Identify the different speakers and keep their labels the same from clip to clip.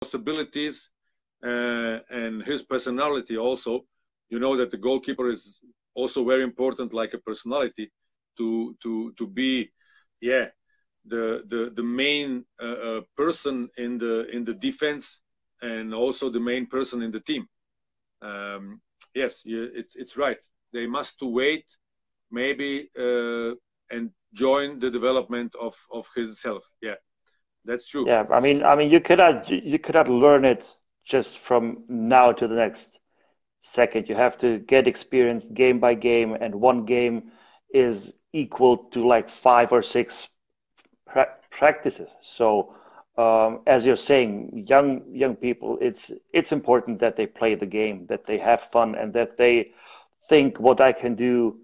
Speaker 1: possibilities and his personality also. You know that the goalkeeper is also very important, like a personality, to be, yeah, the main person in the defense, and also the main person in the team. Yes, it's right. They must to wait, maybe, and join the development of himself. Yeah, that's true.
Speaker 2: Yeah, I mean, you cannot learn it just from now to the next second. You have to get experience game by game, and one game is equal to like 5 or 6 practices. So, as you're saying, young people, it's important that they play the game, that they have fun, and that they think what I can do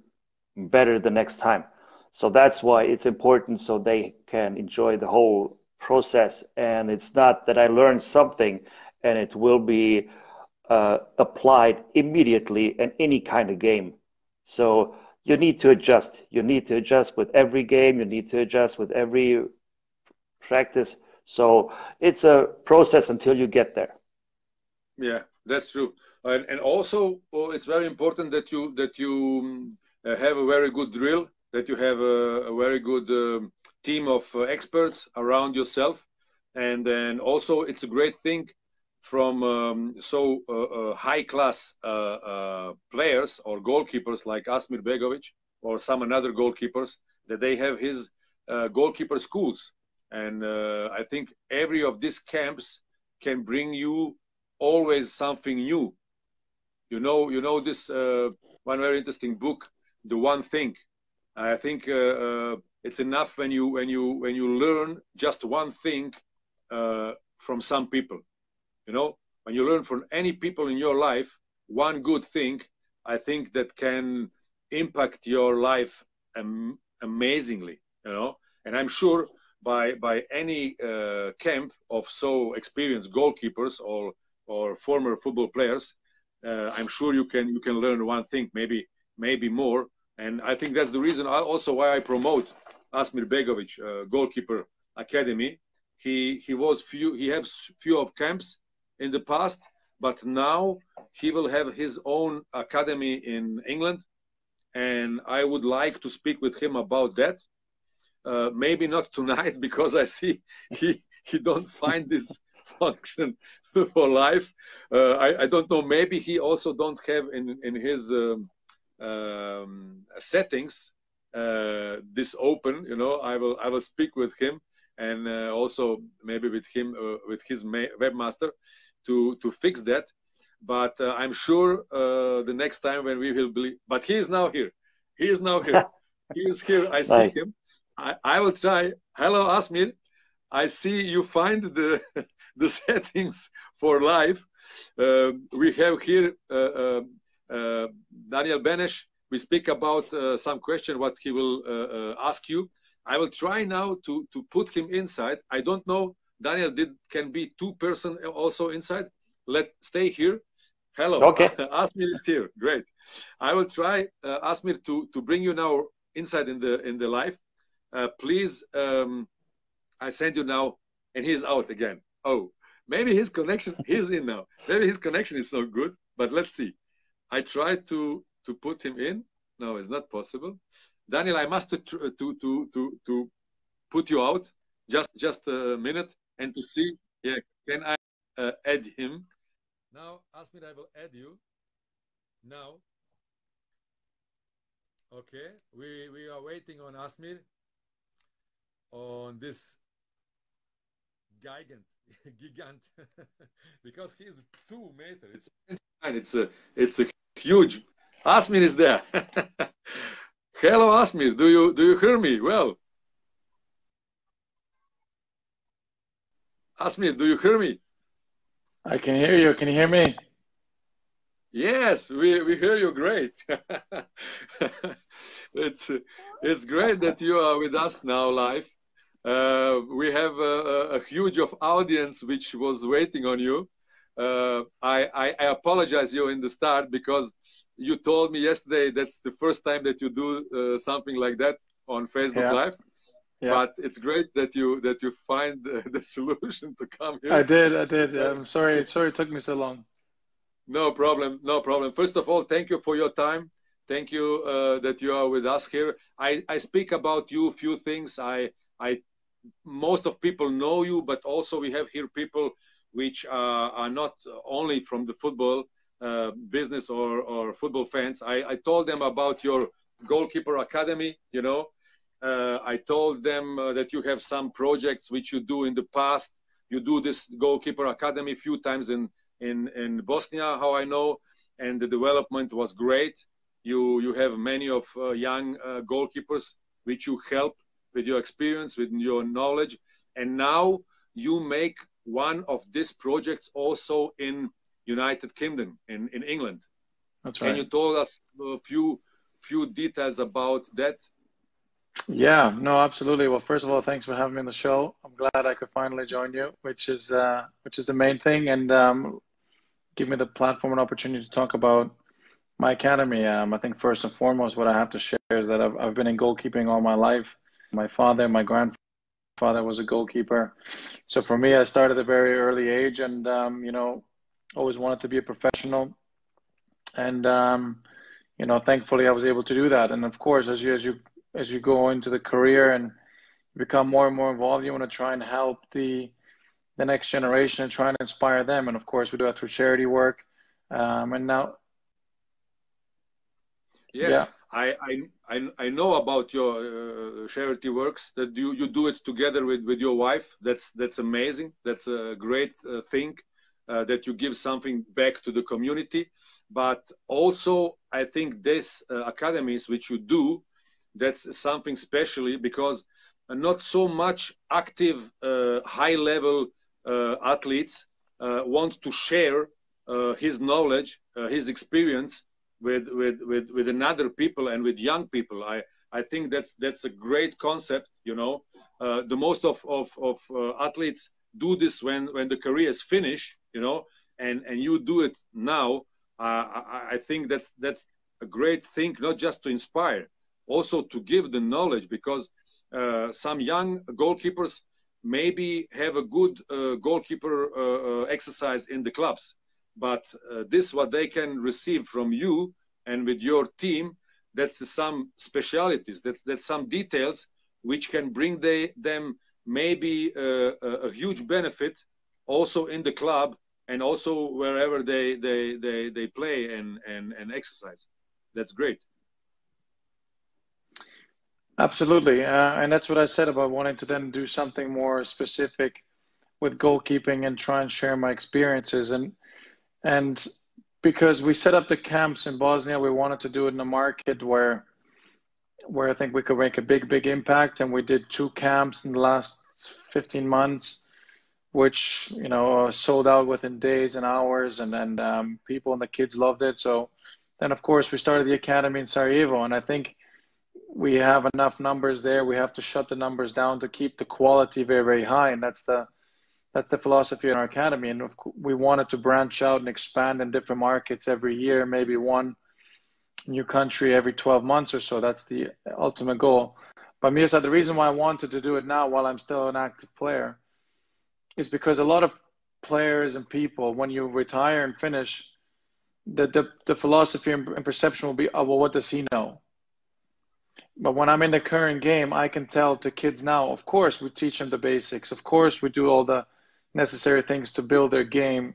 Speaker 2: better the next time. So that's why it's important so they can enjoy the whole process. And it's not that I learned something and it will be applied immediately in any kind of game. So you need to adjust. You need to adjust with every game. You need to adjust with every practice. So it's a process until you get there.
Speaker 1: Yeah, that's true. And also, it's very important that you have a very good drill, that you have a very good team of experts around yourself, and then also it's a great thing from high class players or goalkeepers like Asmir Begovic or some another goalkeepers, that they have his goalkeeper schools, and I think every of these camps can bring you always something new. You know this one very interesting book, The One Thing. I think it's enough when you learn just one thing from some people. You know, when you learn from any people in your life one good thing, I think that can impact your life amazingly. You know, and I'm sure by any camp of so experienced goalkeepers or former football players, I'm sure you can learn one thing, maybe more. And I think that's the reason also why I promote Asmir Begovic Goalkeeper Academy. He has few of camps in the past, but now he will have his own academy in England, and I would like to speak with him about that. Maybe not tonight, because I see he don't find this function for life. I don't know. Maybe he also don't have in his settings this open. You know, I will speak with him, and also maybe with him with his webmaster to fix that. But I'm sure the next time when we will be. But he is now here. He is now here. He is here. I see
Speaker 2: Nice.
Speaker 1: him. I will try. Hello, Asmir. I see you find the the settings for live. We have here Daniel Benesh. We speak about some question what he will ask you. I will try now to put him inside. I don't know, Daniel, can be 2 person also inside. Stay here. Hello,
Speaker 2: Okay.
Speaker 1: Asmir is here. Great. I will try, Asmir, to bring you now inside in the live. Please, I send you now, and he's out again. Oh, maybe his connection, he's in now. Maybe his connection is so good, but let's see. I tried to put him in. No, it's not possible. Daniel, I must to put you out. Just a minute, and to see. Yeah, can I add him now? Asmir, I will add you now. Okay, we are waiting on Asmir on this gigant because he's 2 meters. It's a huge. Asmir is there. Hello, Asmir. Do you hear me? Well, Asmir, do you hear me?
Speaker 3: I can hear you. Can you hear me?
Speaker 1: Yes, we hear you great. It's great that you are with us now live. We have a huge of audience which was waiting on you. I apologize you in the start because you told me yesterday that's the first time that you do something like that on Facebook Live.
Speaker 3: Yeah.
Speaker 1: But it's great that you find the solution to come here.
Speaker 3: I did. I'm sorry. It took me so long.
Speaker 1: No problem, no problem. First of all, thank you for your time. Thank you that you are with us here. I speak about you a few things. I most of people know you, but also we have here people which are not only from the football business or football fans. I told them about your goalkeeper academy. I told them that you have some projects which you do in the past. You do this goalkeeper academy a few times in Bosnia, how I know, and the development was great. You have many of young goalkeepers which you help with your experience, with your knowledge, and now you make one of these projects also in United Kingdom, in England.
Speaker 3: That's
Speaker 1: Can
Speaker 3: right.
Speaker 1: you tell us a few details about that?
Speaker 3: Yeah, no, absolutely. Well, first of all, thanks for having me on the show. I'm glad I could finally join you, which is the main thing, and give me the platform and opportunity to talk about my academy. I think first and foremost, what I have to share is that I've been in goalkeeping all my life. My father, my grandfather was a goalkeeper. So for me, I started at a very early age and, always wanted to be a professional. And, thankfully I was able to do that. And of course, as you go into the career and become more and more involved, you want to try and help the next generation and try and inspire them. And of course, we do that through charity work. And now,
Speaker 1: yes,
Speaker 3: yeah.
Speaker 1: I know about your charity works, that you do it together with your wife. That's amazing. That's a great thing, that you give something back to the community. But also, I think this academies which you do, that's something specially, because not so much active high level athletes want to share his knowledge, his experience with another people and with young people. I think that's a great concept. The most of athletes do this when the career is finished, and you do it now. I think that's a great thing, not just to inspire, also to give the knowledge, because some young goalkeepers maybe have a good goalkeeper exercise in the clubs, but this what they can receive from you and with your team, that's some specialities, that's some details which can bring them maybe a huge benefit also in the club and also wherever they play and exercise. That's great.
Speaker 3: Absolutely. And that's what I said about wanting to then do something more specific with goalkeeping and try and share my experiences. And because we set up the camps in Bosnia, we wanted to do it in a market where I think we could make a big impact. And we did 2 camps in the last 15 months, which, sold out within days and hours, and people and the kids loved it. So then, of course, we started the academy in Sarajevo, and I think we have enough numbers there. We have to shut the numbers down to keep the quality very, very high. And that's the philosophy in our academy. And we wanted to branch out and expand in different markets every year, maybe one new country every 12 months or so. That's the ultimate goal. But Mirza, the reason why I wanted to do it now while I'm still an active player is because a lot of players and people, when you retire and finish, the philosophy and perception will be, oh, well, what does he know? But when I'm in the current game, I can tell to kids now, of course, we teach them the basics. Of course, we do all the necessary things to build their game.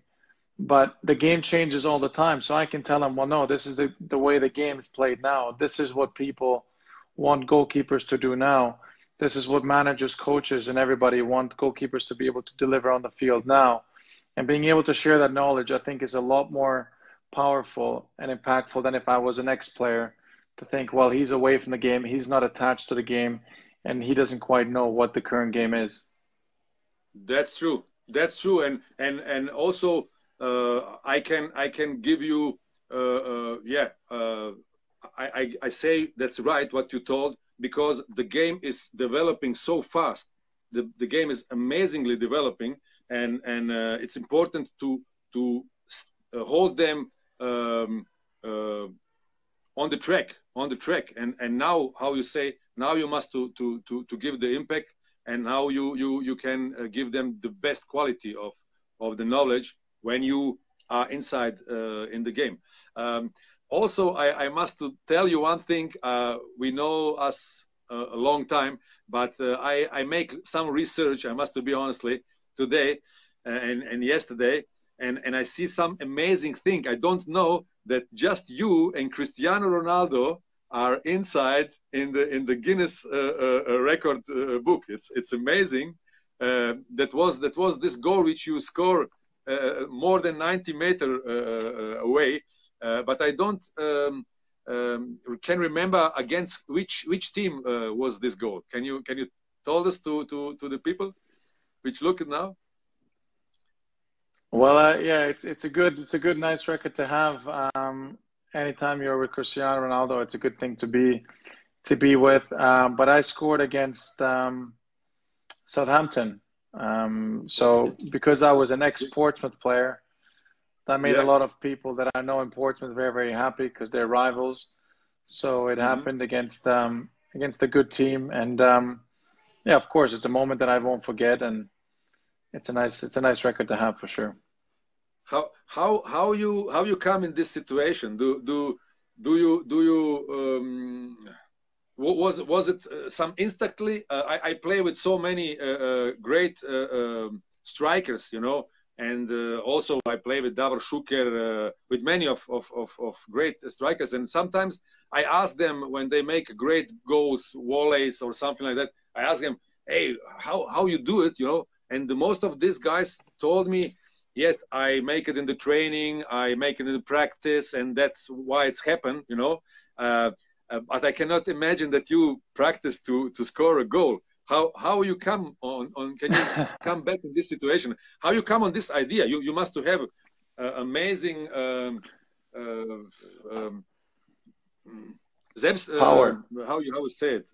Speaker 3: But the game changes all the time. So I can tell them, well, no, this is the way the game is played now. This is what people want goalkeepers to do now. This is what managers, coaches, and everybody want goalkeepers to be able to deliver on the field now. And being able to share that knowledge, I think, is a lot more powerful and impactful than if I was an ex-player, to think, well, he's away from the game, he's not attached to the game, and he doesn't quite know what the current game is.
Speaker 1: That's true. That's true. And also I can give you I say that's right what you told, because the game is developing so fast. The game is amazingly developing, and it's important to hold them on the track. And now, how you say, Now you must to give the impact, and now you can give them the best quality of the knowledge when you are inside in the game. Also, I must tell you one thing. We know us a long time, but I make some research, I must be honestly, today and yesterday, and I see some amazing thing. I don't know that just you and Cristiano Ronaldo are inside in the Guinness record book. It's amazing. That was this goal which you score more than 90 meters away. But I don't can remember against which team was this goal. Can you tell us to the people which look at now?
Speaker 3: Well, yeah, it's a good nice record to have. Anytime you're with Cristiano Ronaldo, it's a good thing to be with. But I scored against Southampton. So because I was an ex-Portsmouth player, that made a lot of people that I know in Portsmouth very, very happy because they're rivals. So it happened against a good team, and yeah, of course, it's a moment that I won't forget, and it's a nice record to have for sure.
Speaker 1: How you come in this situation? Do you was it some instantly? I play with so many great strikers, you know. And also I play with Davor Šuker, with many of great strikers. And sometimes I ask them when they make great goals, volleys or something like that, I ask them, hey, how you do it, you know? And most of these guys told me, yes, I make it in the training, I make it in the practice, and that's why it's happened, you know? But I cannot imagine that you practice to score a goal. How you come on can you come back in this situation? How you come on this idea? You must have amazing
Speaker 3: power.
Speaker 1: How you say it?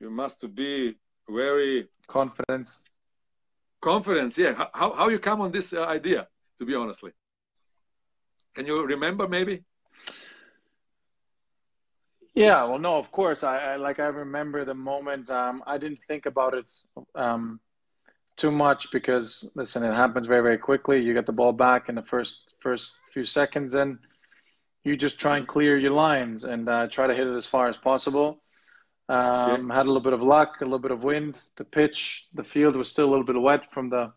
Speaker 1: You must be very
Speaker 3: confidence.
Speaker 1: Yeah. How you come on this idea? To be honestly, can you remember maybe?
Speaker 3: Yeah, well, no, of course. I remember the moment. I didn't think about it too much because, listen, it happens very, very quickly. You get the ball back in the first few seconds, and you just try and clear your lines and try to hit it as far as possible. Had a little bit of luck, a little bit of wind. The field was still a little bit wet from the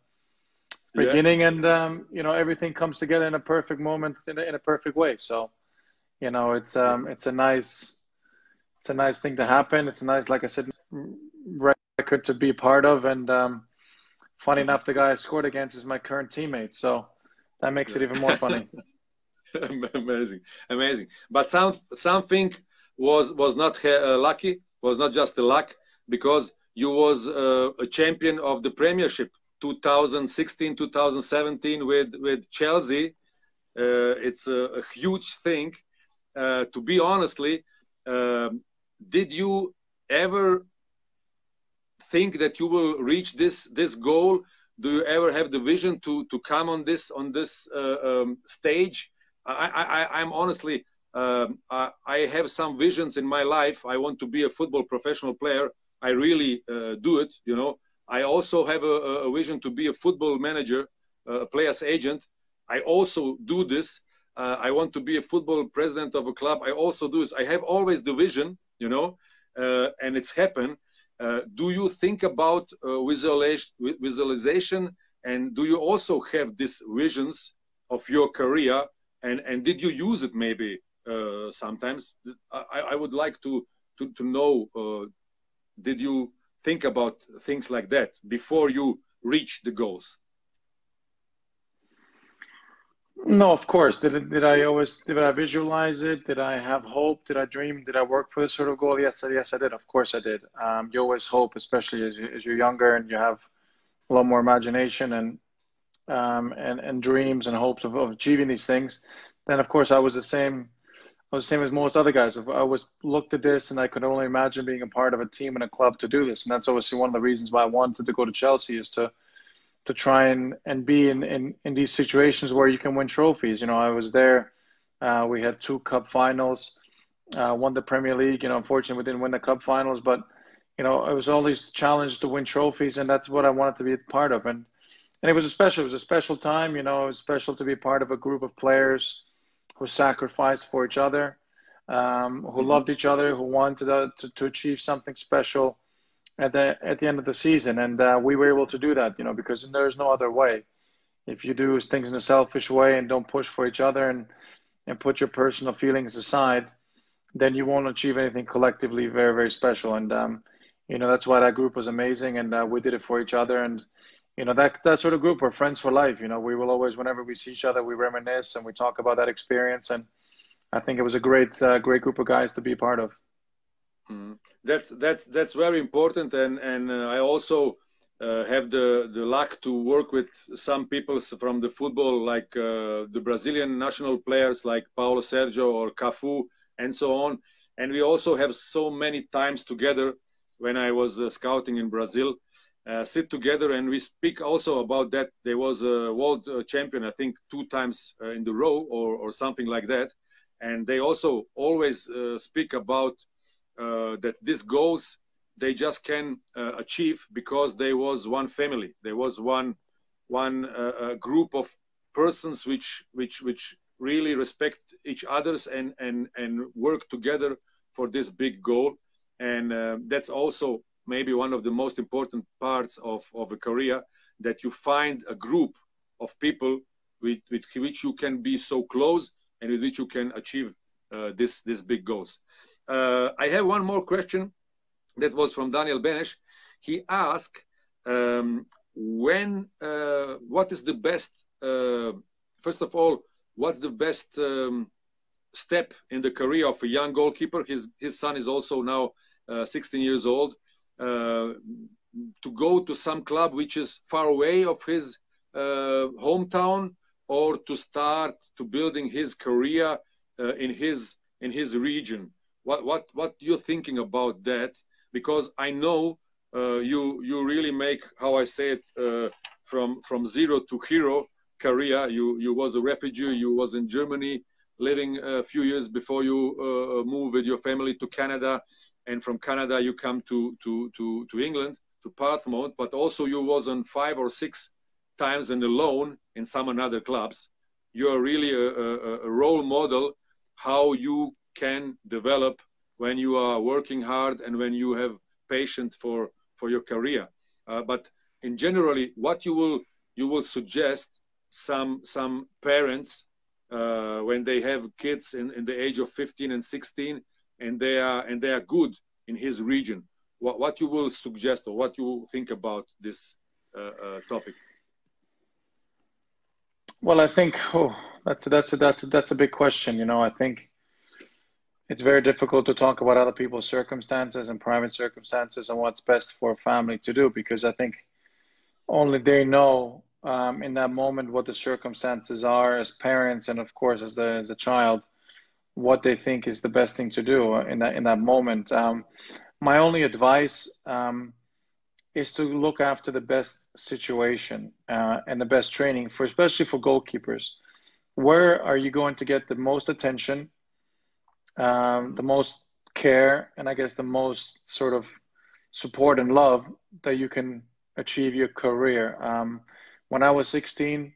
Speaker 3: beginning, and you know, everything comes together in a perfect moment, in a perfect way. So, you know, it's a nice thing to happen. It's a nice, like I said, record to be part of. And funny enough, the guy I scored against is my current teammate. So that makes it even more funny.
Speaker 1: Amazing. But something was not lucky, was not just a luck, because you was a champion of the Premiership 2016, 2017 with Chelsea. It's a huge thing. To be honestly, did you ever think that you will reach this goal? Do you ever have the vision to come on this stage? I'm honestly, I have some visions in my life. I want to be a football professional player. I really do it, you know. I also have a vision to be a football manager, a player's agent. I also do this. I want to be a football president of a club. I also do this. I have always the vision, you know, and it's happened. Do you think about visualization, and do you also have these visions of your career? And did you use it maybe sometimes? I would like to know, did you think about things like that before you reach the goals?
Speaker 3: No, of course. Did I visualize it? Did I have hope? Did I dream? Did I work for this sort of goal? Yes, I did. Of course I did. You always hope, especially as you're younger and you have a lot more imagination and dreams and hopes of achieving these things. Then of course I was the same as most other guys. I always looked at this and I could only imagine being a part of a team and a club to do this. And that's obviously one of the reasons why I wanted to go to Chelsea, is to try and be in these situations where you can win trophies. You know, I was there. We had 2 cup finals. won the Premier League. You know, unfortunately, we didn't win the cup finals, but you know, I was always challenged to win trophies, and that's what I wanted to be a part of. And it was a special time. You know, it was special to be part of a group of players who sacrificed for each other, who loved each other, who wanted to achieve something special at the end of the season. And we were able to do that, you know, because there's no other way. If you do things in a selfish way and don't push for each other and put your personal feelings aside, then you won't achieve anything collectively very, very special. And, you know, that's why that group was amazing. And we did it for each other. And, you know, that sort of group, we're friends for life. You know, we will always, whenever we see each other, we reminisce and we talk about that experience. And I think it was a great group of guys to be a part of.
Speaker 1: That's very important. And I also have the luck to work with some people from the football, like the Brazilian national players like Paulo Sergio or Cafu and so on. And we also have so many times together when I was scouting in Brazil, sit together and we speak also about that. There was a world champion, I think 2 times in the row or something like that. And they also always speak about that these goals, they just can achieve because there was one family. There was one group of persons which really respect each others and work together for this big goal. And that's also maybe one of the most important parts of a career, that you find a group of people with which you can be so close and with which you can achieve this big goals. I have one more question that was from Daniel Benesh. He asked, what is the best, first of all, what's the best step in the career of a young goalkeeper? His son is also now 16 years old, to go to some club which is far away of his hometown, or to start to building his career in his region. What you're thinking about that? Because I know you really make, how I say it, from zero to hero career. You was a refugee. You was in Germany living a few years before you move with your family to Canada, and from Canada you come to England, to Portsmouth. But also you was on 5 or 6 times in the loan in some another clubs. You are really a role model how you can develop when you are working hard and when you have patience for your career. But in generally, what you will suggest some parents when they have kids in the age of 15 and 16 and they are good in his region, what you will suggest or what you think about this topic?
Speaker 3: Well, I think that's a big question. You know, I think it's very difficult to talk about other people's circumstances and private circumstances and what's best for a family to do, because I think only they know in that moment what the circumstances are as parents, and of course as the child, what they think is the best thing to do in that moment. My only advice is to look after the best situation and the best training, especially for goalkeepers. Where are you going to get the most attention, the most care, and I guess the most sort of support and love that you can achieve your career? When I was 16,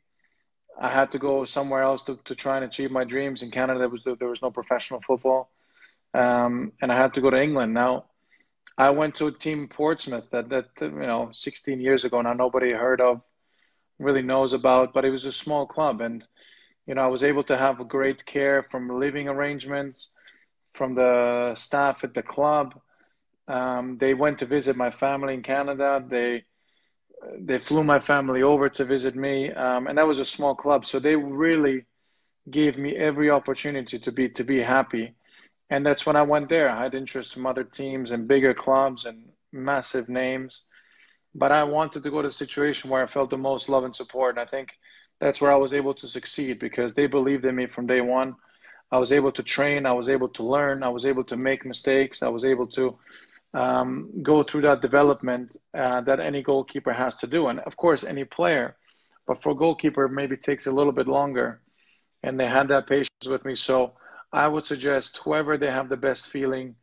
Speaker 3: I had to go somewhere else to try and achieve my dreams. In Canada, there was no professional football, and I had to go to England. Now, I went to a team in Portsmouth that 16 years ago now nobody heard of, really knows about, but it was a small club, and I was able to have a great care from living arrangements, from the staff at the club. They went to visit my family in Canada. They flew my family over to visit me, and that was a small club. So they really gave me every opportunity to be happy. And that's when I went there. I had interest from other teams and bigger clubs and massive names. But I wanted to go to a situation where I felt the most love and support. And I think that's where I was able to succeed, because they believed in me from day one. I was able to train. I was able to learn. I was able to make mistakes. I was able to go through that development that any goalkeeper has to do. And of course, any player. But for a goalkeeper, maybe it takes a little bit longer. And they had that patience with me. So I would suggest whoever they have the best feeling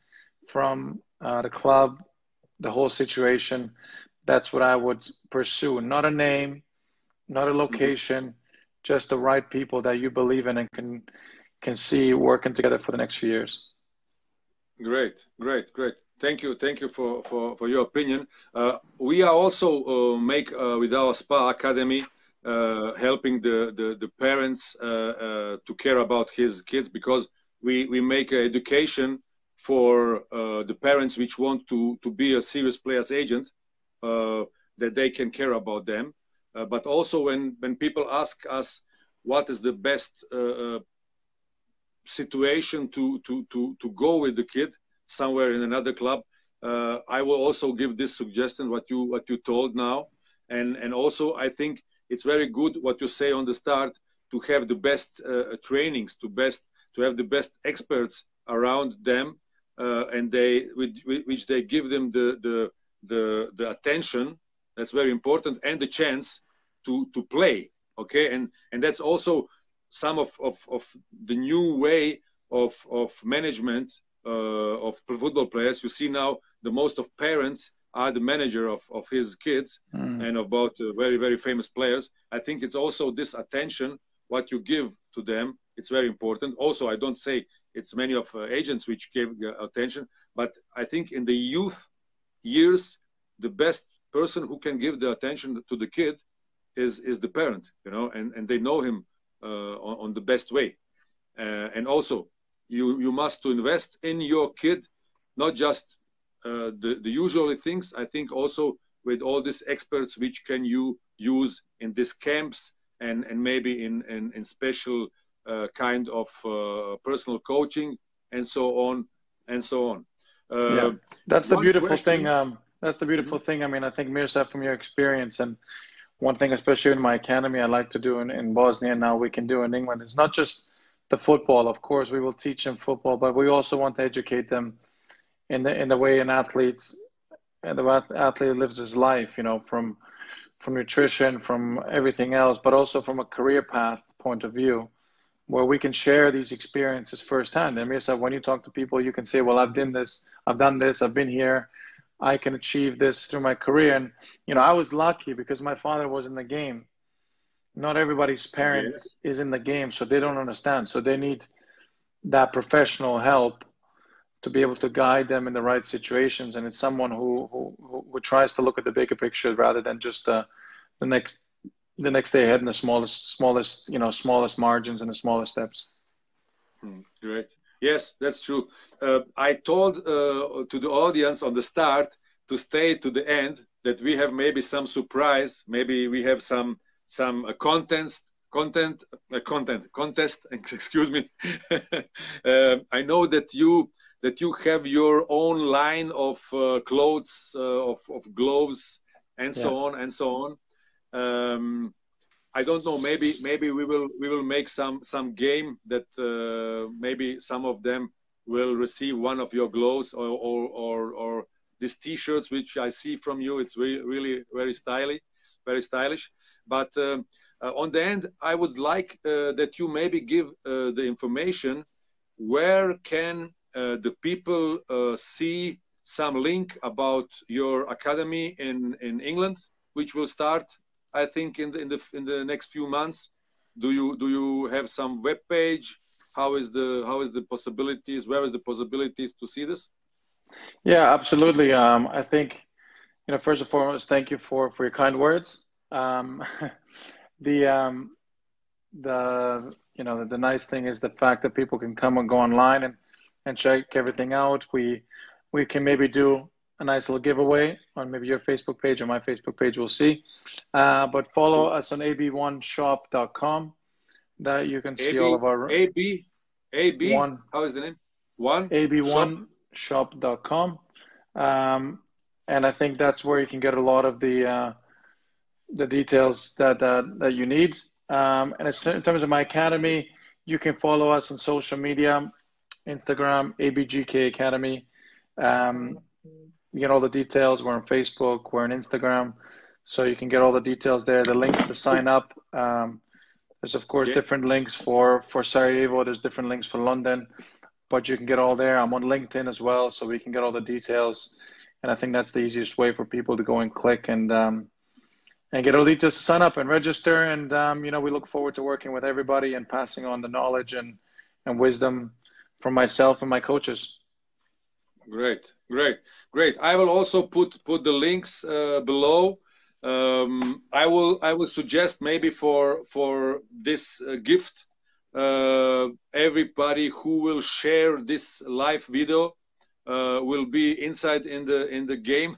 Speaker 3: from, the club, the whole situation. That's what I would pursue. Not a name, not a location, just the right people that you believe in and can see working together for the next few years.
Speaker 1: Great. Thank you for your opinion. We are also make with our spa academy helping the parents to care about his kids, because we make education for the parents which want to be a serious players agent, that they can care about them. But also when people ask us what is the best situation to go with the kid somewhere in another club, I will also give this suggestion what you told now, and also I think it's very good what you say on the start, to have the best trainings, to have the best experts around them, and which they give them the attention. That's very important, and the chance to play. Okay, and that's also some of the new way of management of football players. You see now the most of parents are the manager of his kids, and about very, very famous players. I think it's also this attention, what you give to them, it's very important. Also, I don't say it's many of agents which give attention, but I think in the youth years, the best person who can give the attention to the kid is the parent, you know, and they know him on the best way. And also, you must to invest in your kid, not just the usual things. I think also with all these experts which can you use in these camps, and maybe in special kind of personal coaching, and so on and so on.
Speaker 3: Yeah, that's the beautiful thing. That's the beautiful
Speaker 1: Mm-hmm.
Speaker 3: thing. I mean, I think, Mirza, from your experience, and one thing, especially in my academy, I like to do in Bosnia, and now we can do in England, it's not just the football. Of course, we will teach them football, but we also want to educate them in the way an athlete lives his life, you know, from nutrition, from everything else, but also from a career path point of view, where we can share these experiences firsthand. And Mirza, when you talk to people, you can say, well, I've done this, I've been here, I can achieve this through my career. And, you know, I was lucky because my father was in the game. Not everybody's parent
Speaker 1: Yes.
Speaker 3: is in the game, so they don't understand. So they need that professional help to be able to guide them in the right situations. And it's someone who tries to look at the bigger picture rather than just the next day ahead in the smallest margins and the smallest steps.
Speaker 1: Great. Yes, that's true. I told to the audience on the start to stay to the end, that we have maybe some surprise. Maybe we have some contest. Excuse me. I know that you have your own line of clothes, of gloves, and so on and so on. I don't know. Maybe we will make some game that maybe some of them will receive one of your gloves, or these T-shirts which I see from you. It's really very stylish. But on the end, I would like that you maybe give the information where can the people see some link about your academy in England, which will start, I think, in the next few months. Do you have some web page? How is the possibilities? Where is the possibilities to see this?
Speaker 3: Yeah, absolutely. I think, you know, first and foremost, thank you for your kind words. The nice thing is the fact that people can come and go online and check everything out. We can maybe do a nice little giveaway on maybe your Facebook page or my Facebook page, we'll see. But follow us on ab1shop.com, that you can see all of our
Speaker 1: AB
Speaker 3: one.
Speaker 1: How is the name? One
Speaker 3: ab1shop.com, and I think that's where you can get a lot of the details that you need. And in terms of my academy, you can follow us on social media, Instagram, ABGK Academy. You get all the details. We're on Facebook, we're on Instagram, so you can get all the details there. The links to sign up, the There's of course different links for Sarajevo. There's different links for London, but you can get all there. I'm on LinkedIn as well, so we can get all the details. And I think that's the easiest way for people to go and click and get all the details to sign up and register. And we look forward to working with everybody and passing on the knowledge and wisdom from myself and my coaches.
Speaker 1: Great. I will also put the links below. I will suggest maybe for this gift, everybody who will share this live video will be inside in the game.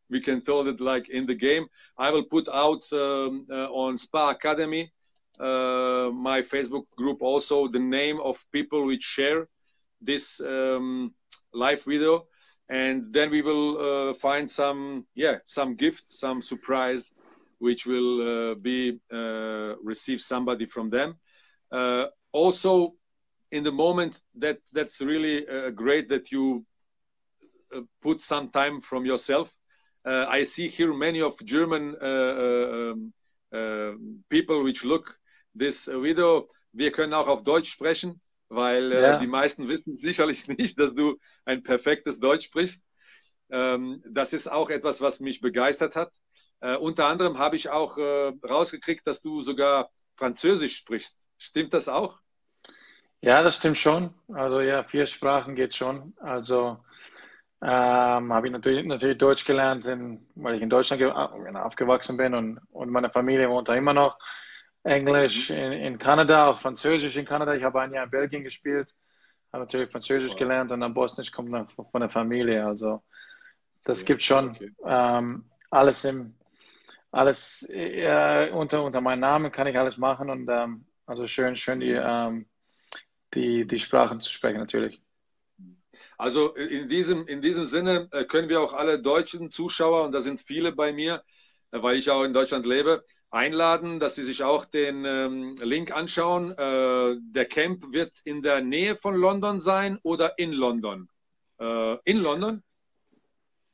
Speaker 1: We can call it like in the game. I will put out on Spa Academy, my Facebook group, also the name of people which share this live video, and then we will find some gift, some surprise, which will be receive somebody from them. Also, in the moment that's really great that you put some time from yourself. I see here many of German people which look this Video. Wir können auch auf Deutsch sprechen, weil die meisten wissen sicherlich nicht, dass du ein perfektes Deutsch sprichst. Das ist auch etwas, was mich begeistert hat. Unter anderem habe ich auch rausgekriegt, dass du sogar Französisch sprichst. Stimmt das auch?
Speaker 3: Ja, das stimmt schon. Also ja, 4 Sprachen geht schon. Also habe ich natürlich Deutsch gelernt, weil ich in Deutschland aufgewachsen bin und meine Familie wohnt da immer noch. Englisch in Kanada, auch Französisch in Kanada. Ich habe ein Jahr in Belgien gespielt, habe natürlich Französisch gelernt und dann Bosnisch kommt noch von der Familie. Also das gibt schon alles unter meinem Namen kann ich alles machen und also schön die Sprachen zu sprechen natürlich.
Speaker 1: Also in diesem Sinne können wir auch alle deutschen Zuschauer, und da sind viele bei mir, weil ich auch in Deutschland lebe, einladen, dass sie sich auch den Link anschauen. Der Camp wird in der Nähe von London sein oder in London? In London?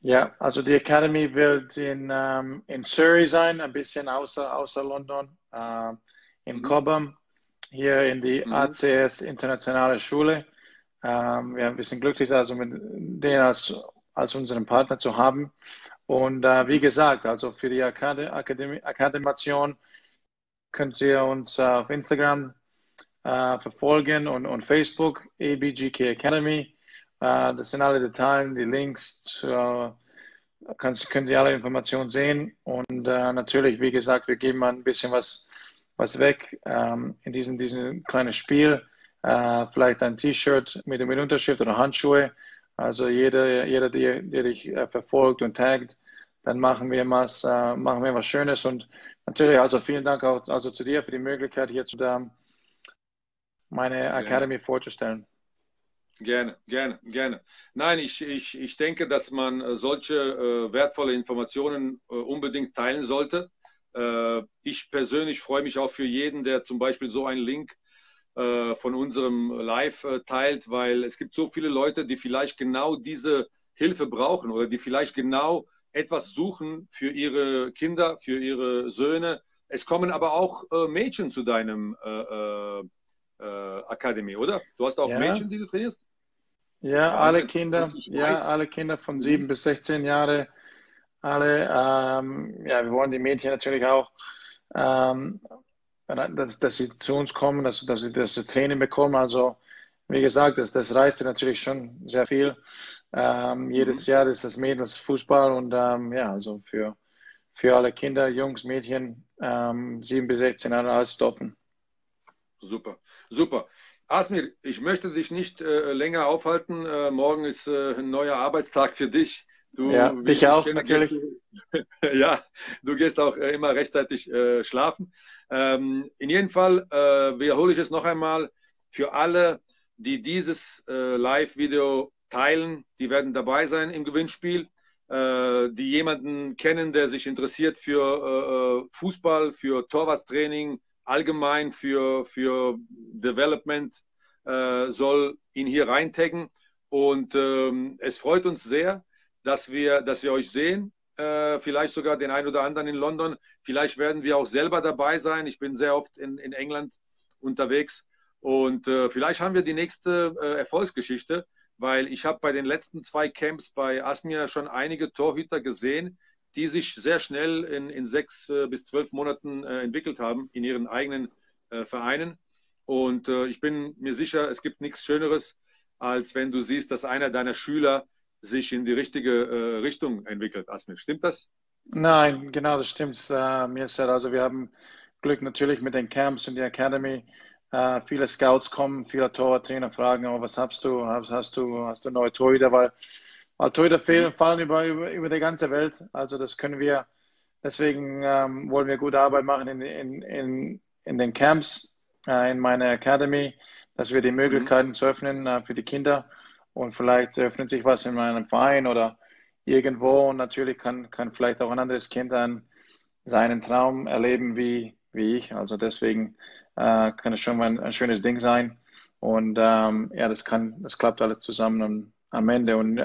Speaker 3: Ja, also die Academy wird in Surrey sein, ein bisschen außer London, in Cobham, hier in die ACS Internationale Schule. Wir sind glücklich, also mit denen als unseren Partner zu haben. Und wie gesagt, also für die Akademation könnt ihr uns auf Instagram verfolgen und Facebook, ABGK Academy. Das sind alle Details, die Links, könnt ihr alle Informationen sehen. Und natürlich, wie gesagt, wir geben ein bisschen was weg in diesem kleinen Spiel. Vielleicht ein T-Shirt mit Unterschrift oder Handschuhe. Also jeder der dich verfolgt und taggt, dann machen wir was Schönes. Und natürlich, also vielen Dank auch also zu dir für die Möglichkeit, hier meine Academy vorzustellen.
Speaker 1: Gerne. Nein, ich denke, dass man solche wertvolle Informationen unbedingt teilen sollte. Ich persönlich freue mich auch für jeden, der zum Beispiel so einen Link von unserem Live teilt, weil es gibt so viele Leute, die vielleicht genau diese Hilfe brauchen oder die vielleicht genau etwas suchen für ihre Kinder, für ihre Söhne. Es kommen aber auch Mädchen zu deinem Akademie, oder? Du hast auch Mädchen, die du trainierst?
Speaker 3: Ja, alle Kinder von 7 bis 16 Jahre, wir wollen die Mädchen natürlich auch dass sie zu uns kommen, dass sie das Training bekommen. Also wie gesagt, das reist natürlich schon sehr viel. Jedes Jahr ist das Mädels Fußball und also für alle Kinder, Jungs, Mädchen, 7 bis 16 Jahre, alles offen.
Speaker 1: Super. Asmir, ich möchte dich nicht länger aufhalten. Morgen ist ein neuer Arbeitstag für dich.
Speaker 3: Dich auch, natürlich.
Speaker 1: Du gehst auch immer rechtzeitig schlafen. In jedem Fall wiederhole ich es noch einmal. Für alle, die dieses Live-Video teilen, die werden dabei sein im Gewinnspiel. Die jemanden kennen, der sich interessiert für Fußball, für Torwarttraining, allgemein für Development, soll ihn hier reintaggen. Und es freut uns sehr, dass wir euch sehen. vielleicht sogar den einen oder anderen in London. Vielleicht werden wir auch selber dabei sein. Ich bin sehr oft in England unterwegs und vielleicht haben wir die nächste Erfolgsgeschichte, weil ich habe bei den letzten 2 Camps bei Asmir schon einige Torhüter gesehen, die sich sehr schnell in 6 bis 12 Monaten entwickelt haben in ihren eigenen Vereinen. Und ich bin mir sicher, es gibt nichts Schöneres, als wenn du siehst, dass einer deiner Schüler sich in die richtige Richtung entwickelt. Asmir, stimmt das?
Speaker 3: Nein, genau, das stimmt. Mir ist ja, also wir haben Glück natürlich mit den Camps und der Academy. Viele Scouts kommen, viele Torwarttrainer fragen, oh, was hast du? Hast du neue Torhüter? Weil Torhüter fallen über die ganze Welt. Also das können wir, deswegen wollen wir gute Arbeit machen in den Camps, in meiner Academy, dass wir die Möglichkeiten zu öffnen für die Kinder. Und vielleicht öffnet sich was in meinem Verein oder irgendwo. Und natürlich kann vielleicht auch ein anderes Kind seinen Traum erleben wie ich. Also deswegen kann es schon mal ein schönes Ding sein. Und ja, das klappt alles zusammen am Ende. Und